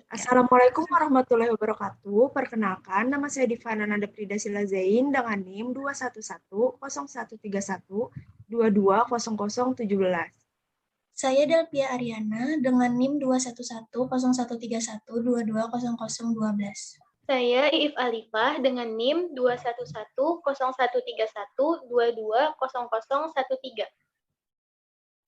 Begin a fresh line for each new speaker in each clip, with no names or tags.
Assalamualaikum warahmatullahi wabarakatuh. Perkenalkan, nama saya Divana Nanda Prida Sila Zain dengan NIM 2110131220017.
Saya Delpia Ariana dengan NIM 2110131220012.
Saya Iif Alifah dengan NIM 2110131220013.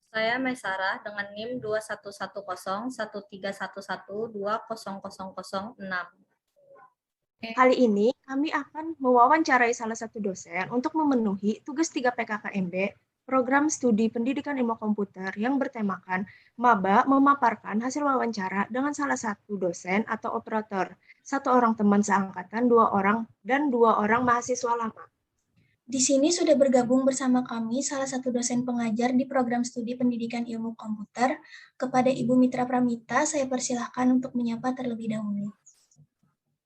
Saya Maisarah dengan NIM 2110131120006.
Kali ini kami akan mewawancarai salah satu dosen untuk memenuhi tugas 3 PKKMB, Program Studi Pendidikan Ilmu Komputer yang bertemakan Maba memaparkan hasil wawancara dengan salah satu dosen atau operator, 1 orang teman seangkatan, 2 orang, dan 2 orang mahasiswa lama.
Di sini sudah bergabung bersama kami salah satu dosen pengajar di program studi pendidikan ilmu komputer. Kepada Ibu Mitra Pramita, saya persilahkan untuk menyapa terlebih dahulu.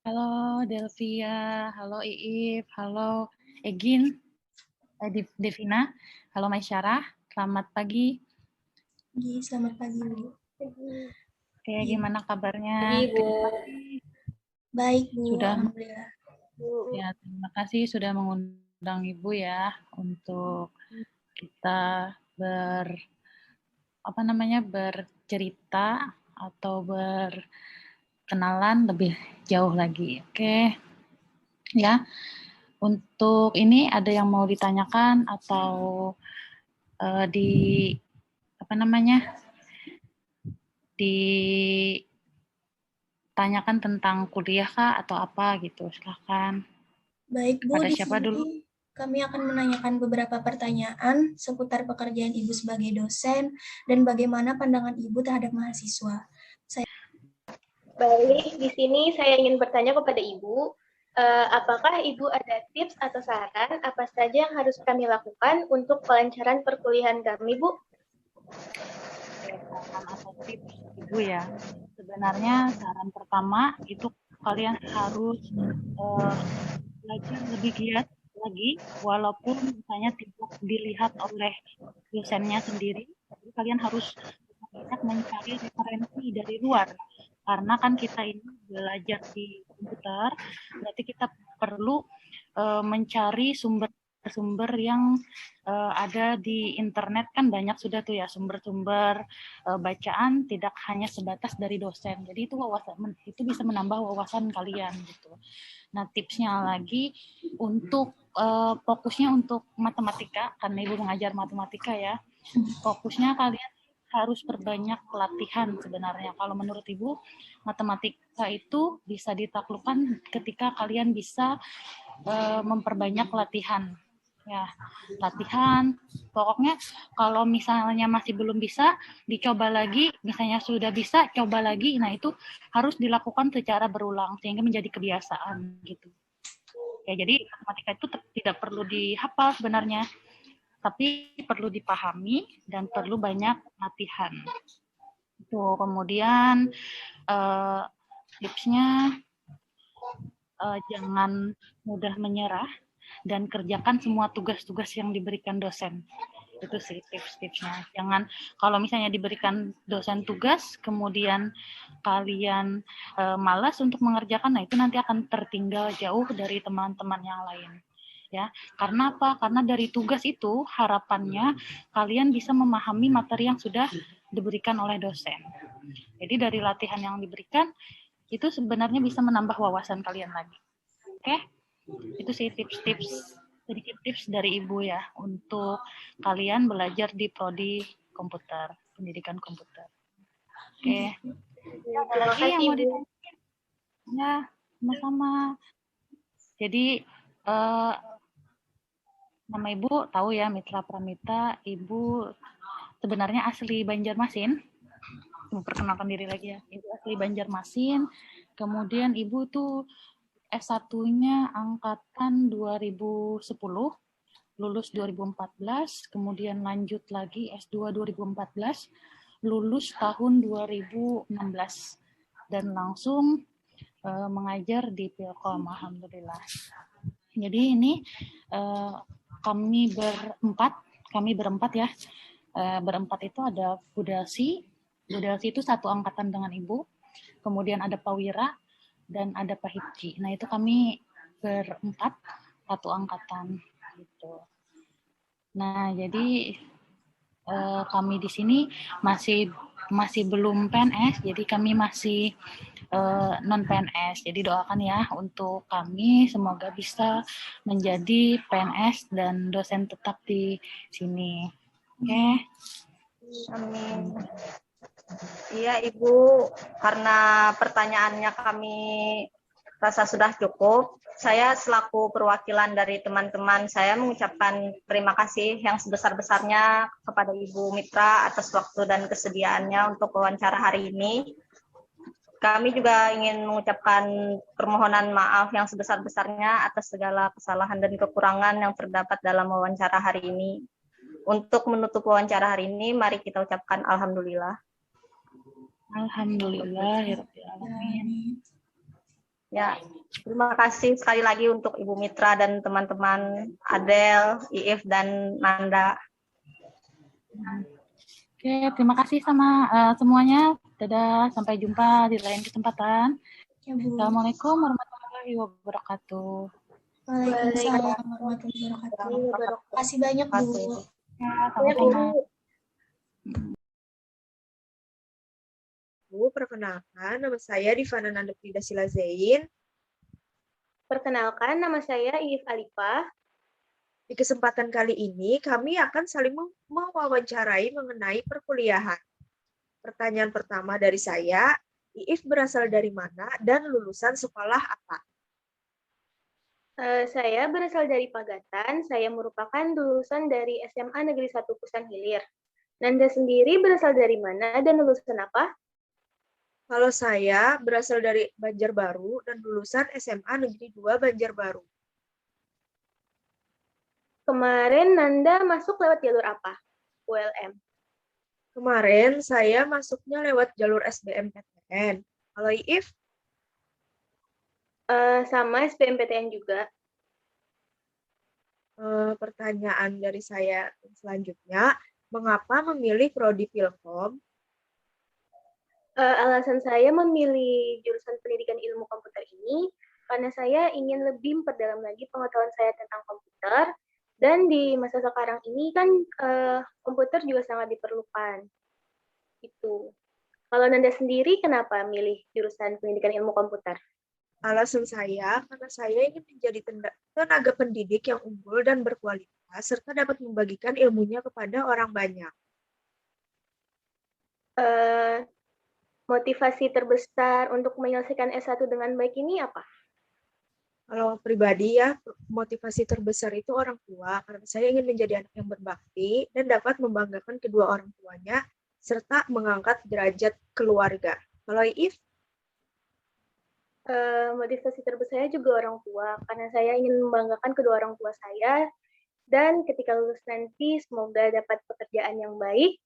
Halo Delvia, halo Iif, halo Egin, Devina, halo Maisyarah, selamat pagi.
Selamat pagi, Bu.
Oke, gimana kabarnya?
Ibu.
Baik, Bu.
Sudah,
Alhamdulillah.
ya, terima kasih sudah mengundang Ibu ya untuk kita bercerita atau berkenalan lebih jauh lagi. Oke. Ya. Untuk ini ada yang mau ditanyakan atau ditanyakan tentang kuliah kah atau apa gitu, silahkan.
Baik, Bu,
pada
di
siapa
sini
dulu?
Kami akan menanyakan beberapa pertanyaan seputar pekerjaan Ibu sebagai dosen dan bagaimana pandangan Ibu terhadap mahasiswa.
Baik, di sini saya ingin bertanya kepada Ibu, apakah Ibu ada tips atau saran apa saja yang harus kami lakukan untuk kelancaran perkuliahan kami, Bu?
Saran atau tips Ibu ya. Sebenarnya saran pertama itu kalian harus belajar lebih giat lagi, walaupun misalnya tidak dilihat oleh dosennya sendiri, tapi kalian harus mencari referensi dari luar. Karena kan kita ini belajar di komputer, berarti kita perlu mencari sumber-sumber yang ada di internet, kan banyak sudah tuh ya sumber-sumber bacaan, tidak hanya sebatas dari dosen. Jadi itu itu bisa menambah wawasan kalian gitu. Nah, tipsnya lagi untuk fokusnya untuk matematika, karena Ibu mengajar matematika ya. Fokusnya kalian harus perbanyak latihan sebenarnya. Kalau menurut Ibu, matematika itu bisa ditaklukkan ketika kalian bisa memperbanyak latihan. Ya, latihan. Pokoknya kalau misalnya masih belum bisa, dicoba lagi. Misalnya sudah bisa, coba lagi. Nah, itu harus dilakukan secara berulang sehingga menjadi kebiasaan gitu. Ya, jadi matematika itu tidak perlu dihafal sebenarnya, tapi perlu dipahami dan perlu banyak latihan. Itu kemudian tipsnya jangan mudah menyerah dan kerjakan semua tugas-tugas yang diberikan dosen. Itu sih tips-tipsnya. Jangan kalau misalnya diberikan dosen tugas, kemudian kalian malas untuk mengerjakan, nah itu nanti akan tertinggal jauh dari teman-teman yang lain. Ya, karena apa? Karena dari tugas itu harapannya kalian bisa memahami materi yang sudah diberikan oleh dosen. Jadi dari latihan yang diberikan itu sebenarnya bisa menambah wawasan kalian lagi. Oke? Itu sih tips-tips, sedikit tips dari Ibu ya untuk kalian belajar di prodi komputer, pendidikan komputer. Oke. Ada lagi yang mau ditanya? Ya, sama-sama. Jadi nama Ibu tahu ya, Mitra Pramita. Ibu sebenarnya asli Banjarmasin. Memperkenalkan diri lagi ya. Ibu asli Banjarmasin. Kemudian Ibu tuh S1-nya angkatan 2010, lulus 2014, kemudian lanjut lagi S2 2014, lulus tahun 2016, dan langsung mengajar di Pilkom, alhamdulillah. Jadi ini kami berempat ya. Berempat itu ada Bu Delsi. Bu Delsi itu satu angkatan dengan Ibu. kemudian ada Pawira, dan ada Pak Hipci. Nah, itu kami berempat, satu angkatan gitu. Nah, jadi kami di sini masih belum PNS, jadi kami masih non PNS. Jadi doakan ya untuk kami, semoga bisa menjadi PNS dan dosen tetap di sini. Oke.
Amin. Iya Ibu, karena pertanyaannya kami rasa sudah cukup, saya selaku perwakilan dari teman-teman saya mengucapkan terima kasih yang sebesar-besarnya kepada Ibu Mitra atas waktu dan kesediaannya untuk wawancara hari ini. Kami juga ingin mengucapkan permohonan maaf yang sebesar-besarnya atas segala kesalahan dan kekurangan yang terdapat dalam wawancara hari ini. Untuk menutup wawancara hari ini, mari kita ucapkan Alhamdulillah.
Alhamdulillahirrahmanirrahim.
Ya, terima kasih sekali lagi untuk Ibu Mitra dan teman-teman Adel, Iif, dan Nanda.
Oke, terima kasih sama semuanya. Dadah, sampai jumpa di lain kesempatan.
Ya, Bu.
Assalamualaikum warahmatullahi wabarakatuh.
Waalaikumsalam warahmatullahi wabarakatuh. Terima kasih banyak, Bu.
Ya, sama-sama.
Bu, perkenalkan, nama saya Divana Nanda Frida Sila Zain.
Perkenalkan, nama saya Iif Alifah.
Di kesempatan kali ini, kami akan saling mewawancarai mengenai perkuliahan. Pertanyaan pertama dari saya, Iif berasal dari mana dan lulusan sekolah apa?
Saya berasal dari Pagatan, saya merupakan lulusan dari SMA Negeri 1 Pusan Hilir. Nanda sendiri berasal dari mana dan lulusan apa?
Kalau saya berasal dari Banjarbaru dan lulusan SMA Negeri 2 Banjarbaru.
Kemarin Nanda masuk lewat jalur apa? ULM.
Kemarin saya masuknya lewat jalur SBMPTN. Kalau Iif?
Sama SBMPTN juga.
Pertanyaan dari saya selanjutnya, mengapa memilih Prodi Pilkom?
Alasan saya memilih jurusan pendidikan ilmu komputer ini karena saya ingin lebih memperdalam lagi pengetahuan saya tentang komputer, dan di masa sekarang ini kan komputer juga sangat diperlukan. Itu. Kalau Nanda sendiri kenapa milih jurusan pendidikan ilmu komputer?
Alasan saya karena saya ingin menjadi tenaga pendidik yang unggul dan berkualitas serta dapat membagikan ilmunya kepada orang banyak.
Motivasi terbesar untuk menyelesaikan S1 dengan baik ini apa?
Kalau pribadi ya, motivasi terbesar itu orang tua, karena saya ingin menjadi anak yang berbakti dan dapat membanggakan kedua orang tuanya, serta mengangkat derajat keluarga. Kalau Iif?
Motivasi terbesar saya juga orang tua, karena saya ingin membanggakan kedua orang tua saya, dan ketika lulus nanti semoga dapat pekerjaan yang baik,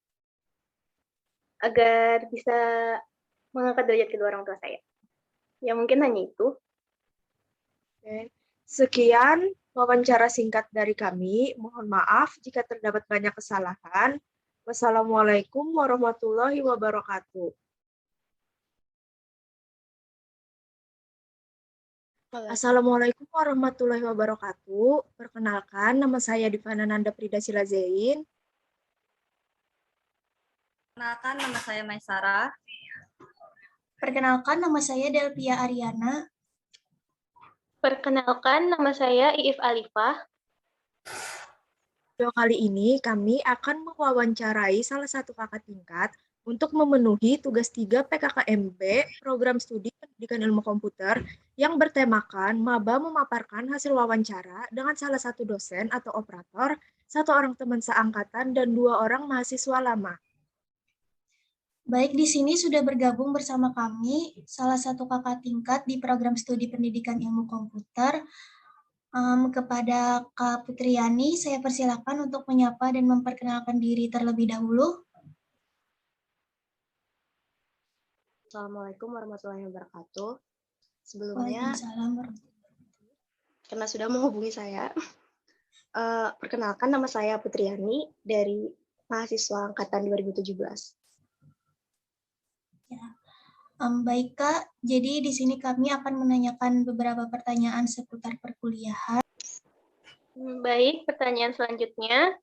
agar bisa mengangkat derajat kedua orang tua saya. Ya mungkin hanya itu.
Oke. Sekian wawancara singkat dari kami. Mohon maaf jika terdapat banyak kesalahan. Wassalamualaikum warahmatullahi wabarakatuh. Assalamualaikum warahmatullahi wabarakatuh. Perkenalkan, nama saya Divana Nanda Frida Sila Zain.
Perkenalkan, nama saya Maisarah.
Perkenalkan, nama saya Delpia Ariana.
Perkenalkan, nama saya Iif Alifah.
Video kali ini kami akan mewawancarai salah satu kakak tingkat untuk memenuhi tugas 3 PKKMB Program Studi Pendidikan Ilmu Komputer yang bertemakan maba memaparkan hasil wawancara dengan salah satu dosen atau operator, satu orang teman seangkatan, dan 2 orang mahasiswa lama.
Baik, di sini sudah bergabung bersama kami salah satu kakak tingkat di Program Studi Pendidikan Ilmu Komputer. Kepada Kak Putriani, saya persilakan untuk menyapa dan memperkenalkan diri terlebih dahulu.
Assalamualaikum warahmatullahi wabarakatuh. Sebelumnya, karena sudah menghubungi saya, perkenalkan nama saya Putriani dari mahasiswa angkatan 2017.
Ya. Baik Kak, jadi di sini kami akan menanyakan beberapa pertanyaan seputar perkuliahan.
Baik, pertanyaan selanjutnya.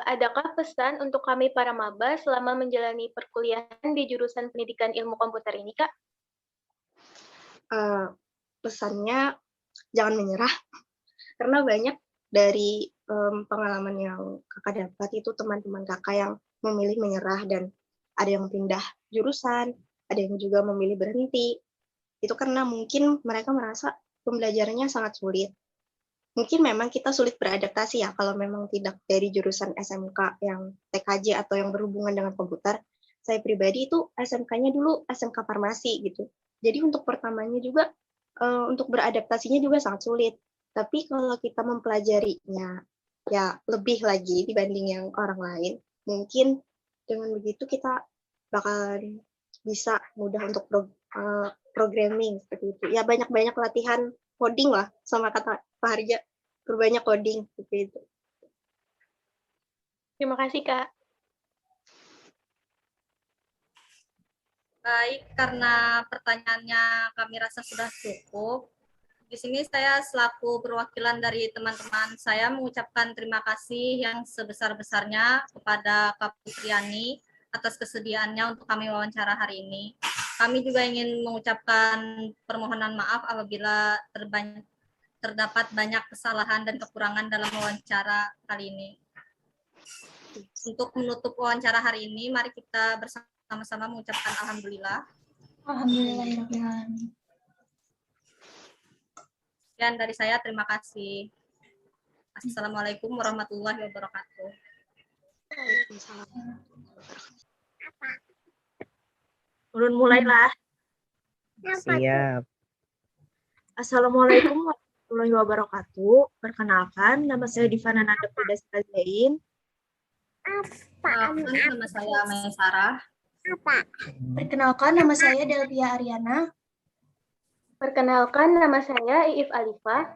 Adakah pesan untuk kami para maba selama menjalani perkuliahan di jurusan pendidikan ilmu komputer ini, Kak?
Pesannya jangan menyerah, karena banyak dari pengalaman yang kakak dapat itu teman-teman kakak yang memilih menyerah dan ada yang pindah jurusan, ada yang juga memilih berhenti. Itu karena mungkin mereka merasa pembelajarannya sangat sulit. Mungkin memang kita sulit beradaptasi ya kalau memang tidak dari jurusan SMK yang TKJ atau yang berhubungan dengan komputer. Saya pribadi itu SMK-nya dulu SMK farmasi gitu. Jadi untuk pertamanya juga untuk beradaptasinya juga sangat sulit. Tapi kalau kita mempelajarinya ya lebih lagi dibanding yang orang lain, mungkin dengan begitu kita bakal bisa mudah untuk programming seperti itu. Ya banyak-banyak latihan coding lah, sama kata Pak Harja, berbanyak coding seperti itu.
Terima kasih, Kak.
Baik, karena pertanyaannya kami rasa sudah cukup. Di sini saya selaku perwakilan dari teman-teman saya mengucapkan terima kasih yang sebesar-besarnya kepada Kak Putriani atas kesediaannya untuk kami wawancara hari ini. Kami juga ingin mengucapkan permohonan maaf apabila terdapat banyak kesalahan dan kekurangan dalam wawancara kali ini. Untuk menutup wawancara hari ini, mari kita bersama-sama mengucapkan alhamdulillah.
Alhamdulillahirrahmanirrahim.
Dan dari saya terima kasih. Assalamualaikum warahmatullahi wabarakatuh.
Ulun mulailah.
Siap.
Assalamualaikum warahmatullahi wabarakatuh. Perkenalkan, nama saya Divana Nanda Pradasta Zain.
Nama saya Maisarah.
Perkenalkan, nama saya Delpia Ariana.
Perkenalkan, nama saya Iif Alifa.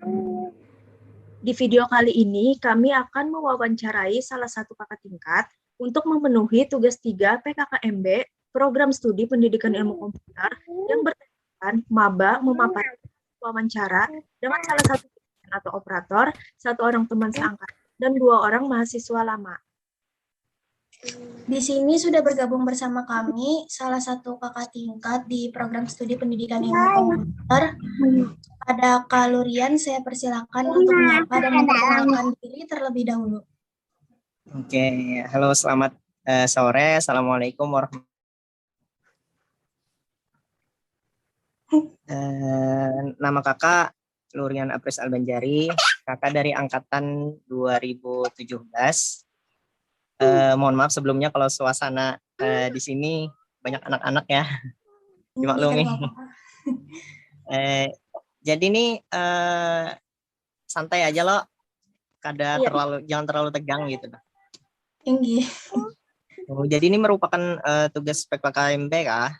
Di video kali ini, kami akan mewawancarai salah satu kakak tingkat untuk memenuhi tugas 3 PKKMB, Program Studi Pendidikan Ilmu Komputer, yang bertemakan maba memaparkan wawancara dengan salah satu atau operator, 1 orang teman seangkatan, dan 2 orang mahasiswa lama.
Di sini sudah bergabung bersama kami salah satu kakak tingkat di program studi pendidikan ilmu komputer. Pada Kak Lurian, saya persilakan untuk menyapa dan memperkenalkan diri terlebih dahulu.
Oke, halo selamat sore. Assalamualaikum warahmatullahi nama kakak Lurian Apris Albanjari, kakak dari angkatan 2017. Mohon maaf sebelumnya kalau suasana di sini banyak anak-anak ya, dimaklumi. Jadi ini santai aja loh, jangan terlalu tegang gitu.
Tinggi.
Jadi ini merupakan tugas PKKMB kah?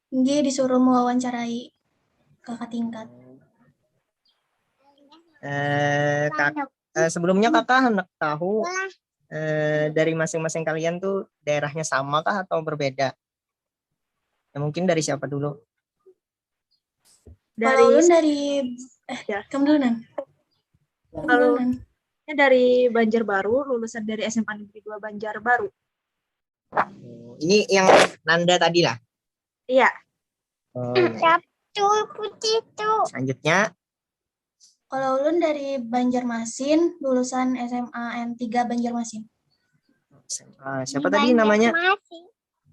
Tinggi disuruh mewawancarai kakak tingkat.
Sebelumnya kakak hendak tahu dari masing-masing kalian tuh daerahnya sama kah atau berbeda? Ya, mungkin dari siapa dulu?
Dari Banjarbaru, lulusan dari SMA Negeri 2 Banjarbaru.
Ini yang Nanda tadi lah?
Iya.
Selanjutnya?
Kalau ulun dari Banjarmasin, lulusan SMA N3 Banjarmasin.
Siapa tadi namanya?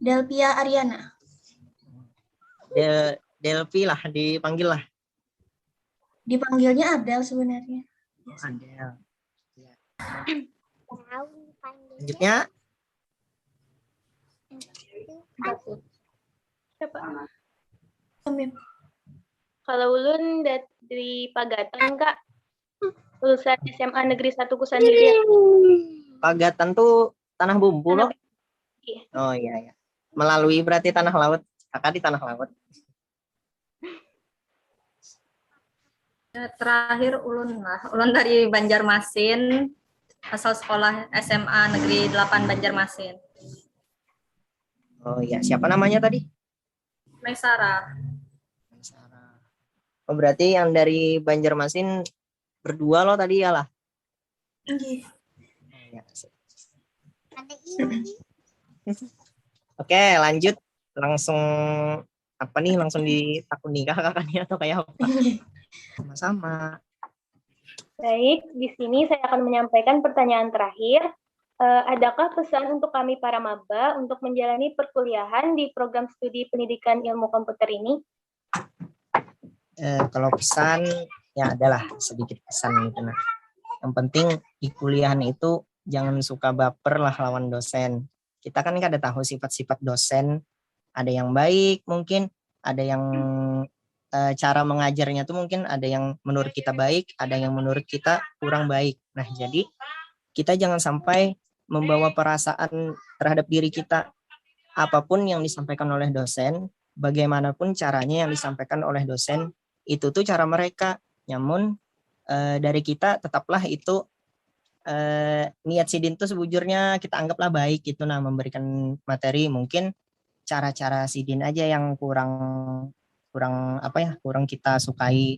Delpia Ariana.
Delphi lah, dipanggil lah.
Dipanggilnya Adel sebenarnya.
Adel. Selanjutnya?
Kalau ulun dari Pagatan, Kak. Lulusan SMA Negeri 1 Kusan Hilir.
Pagatan tuh tanah bumbu loh.
Iya.
Oh iya. Melalui berarti tanah laut. Kakak di tanah laut.
Terakhir ulun dari Banjarmasin, asal sekolah SMA Negeri 8 Banjarmasin.
Oh iya, siapa namanya tadi?
Maisara.
Oh, berarti yang dari Banjarmasin berdua lo tadi ya lah?
Nggih.
Ya. Oke, lanjut. Langsung apa nih? Langsung ditakuni kah kakaknya atau kayak apa? Sama-sama.
Baik, di sini saya akan menyampaikan pertanyaan terakhir. Adakah pesan untuk kami para maba untuk menjalani perkuliahan di program studi pendidikan ilmu komputer ini?
Kalau pesan, ya adalah sedikit pesan gitu. Nah, yang penting di kuliahan itu jangan suka baper lah lawan dosen. Kita kan ada tahu sifat-sifat dosen, ada yang baik mungkin, ada yang cara mengajarnya tuh mungkin ada yang menurut kita baik, ada yang menurut kita kurang baik. Nah, jadi kita jangan sampai membawa perasaan terhadap diri kita. Apapun yang disampaikan oleh dosen, bagaimanapun caranya yang disampaikan oleh dosen, itu tuh cara mereka. Namun dari kita tetaplah itu niat sidin tuh sebujurnya kita anggaplah baik gitu, nah memberikan materi. Mungkin cara-cara sidin aja yang kurang kita sukai.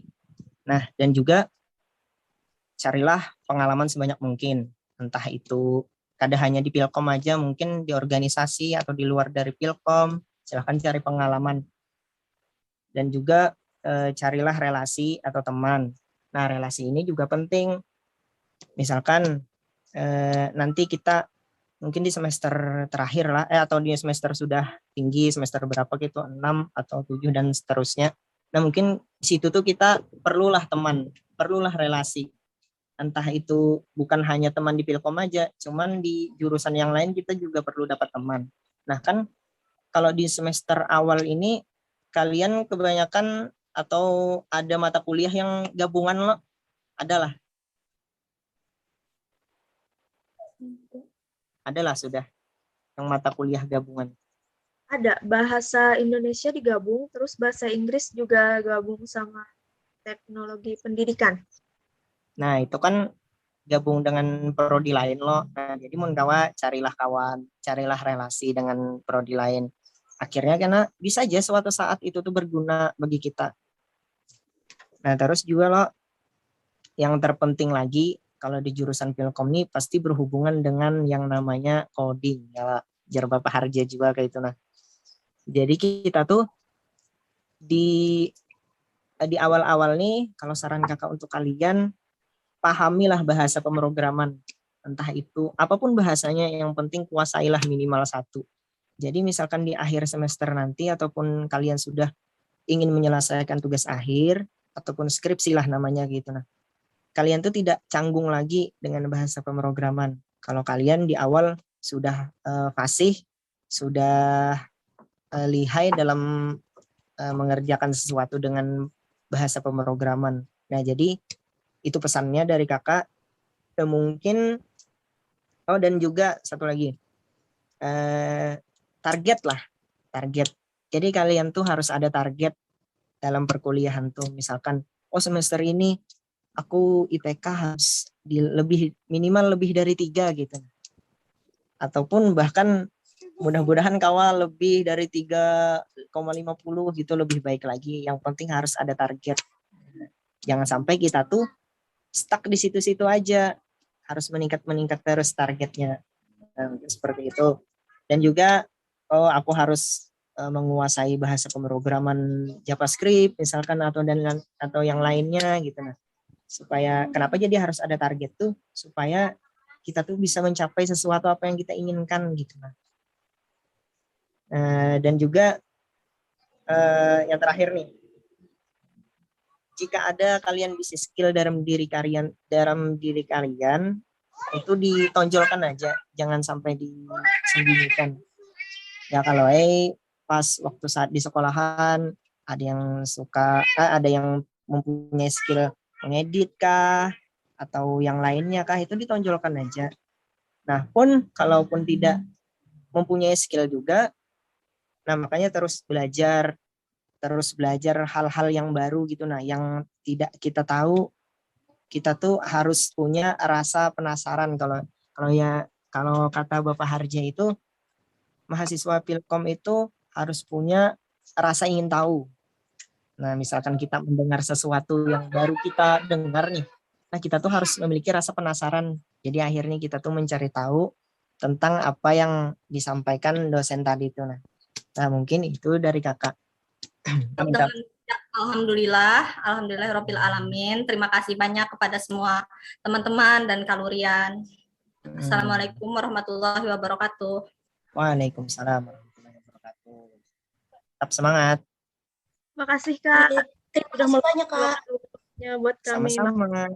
Nah, dan juga carilah pengalaman sebanyak mungkin, entah itu kada hanya di Pilkom aja, mungkin di organisasi atau di luar dari Pilkom, silahkan cari pengalaman. Dan juga carilah relasi atau teman. Nah, relasi ini juga penting. Misalkan nanti kita mungkin di semester terakhir lah, atau di semester sudah tinggi, semester berapa gitu, 6 atau 7 dan seterusnya. Nah, mungkin di situ tuh kita perlulah teman, perlulah relasi. Entah itu bukan hanya teman di Pilkom aja, cuman di jurusan yang lain kita juga perlu dapat teman. Nah, kan kalau di semester awal ini kalian kebanyakan atau ada mata kuliah yang gabungan lo? Adalah. Adalah sudah yang mata kuliah gabungan.
Ada bahasa Indonesia digabung, terus bahasa Inggris juga gabung sama teknologi pendidikan.
Nah, itu kan gabung dengan prodi lain lo. Nah, jadi mun carilah kawan, carilah relasi dengan prodi lain. Akhirnya karena bisa aja suatu saat itu tuh berguna bagi kita. Nah, terus juga lo yang terpenting lagi kalau di jurusan Pilkom ini pasti berhubungan dengan yang namanya coding ya, jar Bapak Harja juga kayak itu. Nah, jadi kita tuh di awal-awal nih, kalau saran kakak untuk kalian, pahamilah bahasa pemrograman, entah itu apapun bahasanya, yang penting kuasailah minimal satu. Jadi misalkan di akhir semester nanti ataupun kalian sudah ingin menyelesaikan tugas akhir ataupun skripsi lah namanya gitu, nah kalian tuh tidak canggung lagi dengan bahasa pemrograman. Kalau kalian di awal sudah fasih, sudah lihai dalam mengerjakan sesuatu dengan bahasa pemrograman. Nah, jadi itu pesannya dari kakak. Mungkin dan juga satu lagi, target lah, target. Jadi kalian tuh harus ada target dalam perkuliahan tuh. Misalkan, semester ini aku IPK harus minimal lebih dari 3 gitu. Ataupun bahkan mudah-mudahan kawal lebih dari 3,50 gitu, lebih baik lagi. Yang penting harus ada target. Jangan sampai kita tuh stuck di situ-situ aja. Harus meningkat terus targetnya. Seperti itu. Dan juga aku harus menguasai bahasa pemrograman JavaScript misalkan atau yang lainnya gitu. Nah, supaya kenapa jadi harus ada target tuh, supaya kita tuh bisa mencapai sesuatu apa yang kita inginkan gitu. Nah, dan juga yang terakhir nih, jika ada kalian bisa skill dalam diri kalian itu ditonjolkan aja, jangan sampai disembunyikan. Ya kalau pas waktu saat di sekolahan ada yang suka ada yang mempunyai skill mengedit kah atau yang lainnya kah, itu ditonjolkan aja. Nah, pun kalaupun tidak mempunyai skill juga, nah makanya terus belajar hal-hal yang baru gitu. Nah, yang tidak kita tahu, kita tuh harus punya rasa penasaran. Kalau kata Bapak Harja itu, mahasiswa Pilkom itu harus punya rasa ingin tahu. Nah, misalkan kita mendengar sesuatu yang baru kita dengar nih, nah kita tuh harus memiliki rasa penasaran. Jadi akhirnya kita tuh mencari tahu tentang apa yang disampaikan dosen tadi itu. Nah, mungkin itu dari kakak.
Alhamdulillahirabbil alamin. Terima kasih banyak kepada semua teman-teman dan kalurian. Assalamualaikum warahmatullahi wabarakatuh.
Waalaikumsalam warahmatullahi wabarakatuh. Tetap semangat.
Makasih Kak.
Terima kasih banyak Kak.
Buat kami.
Sama-sama.